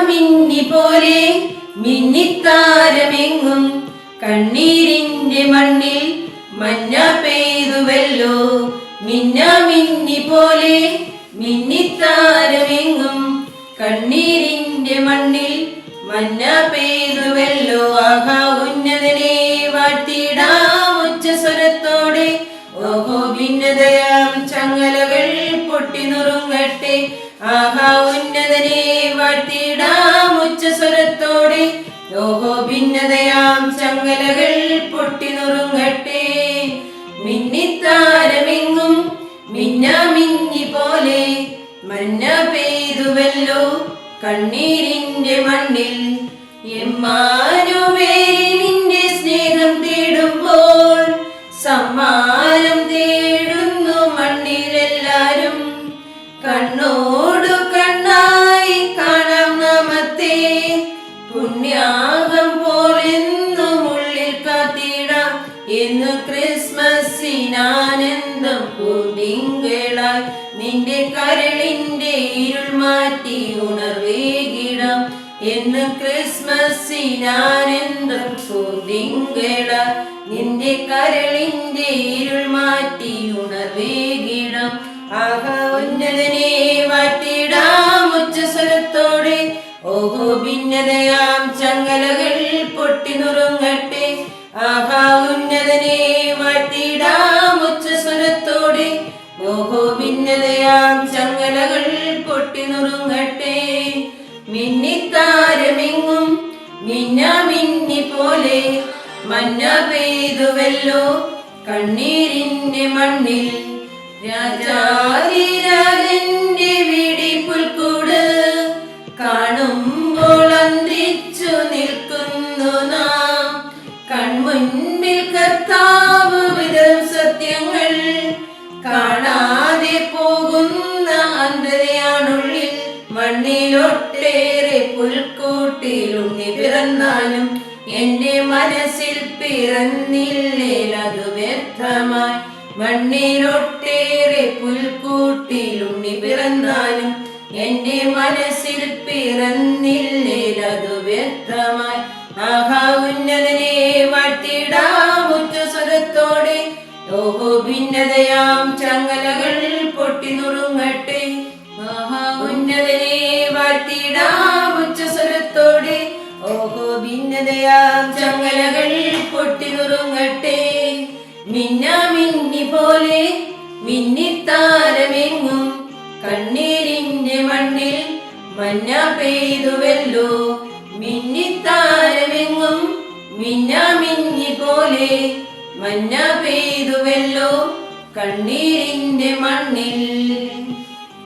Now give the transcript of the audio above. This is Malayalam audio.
മിന്നി പോലെ മിന്നിത്താരമെങ്ങും കണ്ണീരിന്റെ മണ്ണിൽ മഞ്ഞ പെയ്തുവല്ലോ. മിന്നി പോലെ മിന്നിത്താരമെങ്ങും കണ്ണീരിന്റെ മണ്ണിൽ മഞ്ഞ പെയ്തുവല്ലോ. ആഹാ ഉന്നതനെ വാഴ്ത്തിടാം ഉച്ചസ്വരത്തോടെ. ഓഹോ ഭിന്നതയാം ചങ്ങലകൾ പൊട്ടിനുറുങ്ങട്ടെ. ആഹാ ഉന്നതനെ വാഴ്ത്തിടാം ഉച്ചസ്വരത്തോടെ. ഓഹോ ഭിന്നതയാം ചങ്ങലകൾ പൊട്ടിനുറുങ്ങട്ടെ. മിന്നിത്താരമെങ്ങും മിന്നി പോലെ മഞ്ഞ പെയ്തുവല്ലോ കണ്ണീരിന്റെ മണ്ണിൽ. എമ്മാനുവേലിന്റെ സ്നേഹം തേടുമ്പോൾ സമ്മാനം തേടുന്നു മണ്ണിലെല്ലാരും. കണ്ണോടു കണ്ണായി കാണാം നാമത്തെ, പുണ്യാകം പോലെന്നും ഉള്ളിൽ കാത്തിടാം. എന്നു ക്രിസ്മസിനാനന്ദം പൂണ്ടിങ്കളായി നിന്റെ കരളിന്റെ ഇരുൾ മാറ്റി ഉണർവേകിടാം. എന്ന് ക്രിസ്മസിനാനന്ദം പൂണ്ടിങ്കളായി നിന്റെ കരളിന്റെ ഇരുൾ മാറ്റി ഉണർവേകിടാം. ആഹാ ഉന്നതനെ വാഴ്ത്തിടാം ഉച്ചസ്വരത്തോടെ. ഓഹോ ഭിന്നതയാം ചങ്ങലകൾ പൊട്ടിനുറുങ്ങട്ടെ. ആഹാ ഉന്നതനെ വാഴ്ത്തിടാം ഉച്ചസ്വരത്തോടെ. ഓഹോ ഭിന്നതയാം ചങ്ങലകൾ പൊട്ടിനുറുങ്ങട്ടെ. മിന്നിത്താരമെങ്ങും മിന്നി പോലെ മഞ്ഞ പെയ്തുവല്ലോ കണ്ണീരിന്റെ മണ്ണിൽ. രാജാതിരാജന്റെ വെടിപ്പുൽക്കൂട് കാണുമ്പോൾ അന്തിച്ചു നിൽക്കുന്നു നാം. കൺമുൻപിൽ കർത്താവ് വിതറും സത്യങ്ങൾ കാണാതെ പോകുന്ന അന്ധതയാണുള്ളിൽ. മണ്ണിലൊട്ടേറെ പുൽക്കൂട്ടിലുണ്ണി പിറന്നാലും എന്റെ മനസ്സിൽ പിറന്നില്ലേലതു വ്യർത്ഥമായി. മണ്ണിലൊട്ടേറെ പുൽക്കൂട്ടിലുണ്ണി പിറന്നാലും എന്റെ മനസ്സിൽ പിറന്നില്ലേലതു വ്യർത്ഥമായി. ആഹാ ഉന്നതനെ വാഴ്ത്തിടാം ഉച്ചസ്വരത്തോടെ. ഓഹോ ഭിന്നതയാം ചങ്ങലകൾ പൊട്ടിനുറുങ്ങട്ടെ. ആഹാ ഉന്നതനെ വാഴ്ത്തിടാം ഉച്ചസ്വരത്തോടെ. ഓഹോ ഭിന്നതയാം ചങ്ങലകൾ പൊട്ടിനുറുങ്ങട്ടെ. മിന്നി പോലെ മിന്നിത്താരമെങ്ങും കണ്ണീരിന്റെ മണ്ണിൽ മഞ്ഞ പെയ്തുവല്ലോ. മിന്നിത്താരമെങ്ങും മിന്നി പോലെ മഞ്ഞ പെയ്തുവല്ലോ കണ്ണീരിന്റെ മണ്ണിൽ.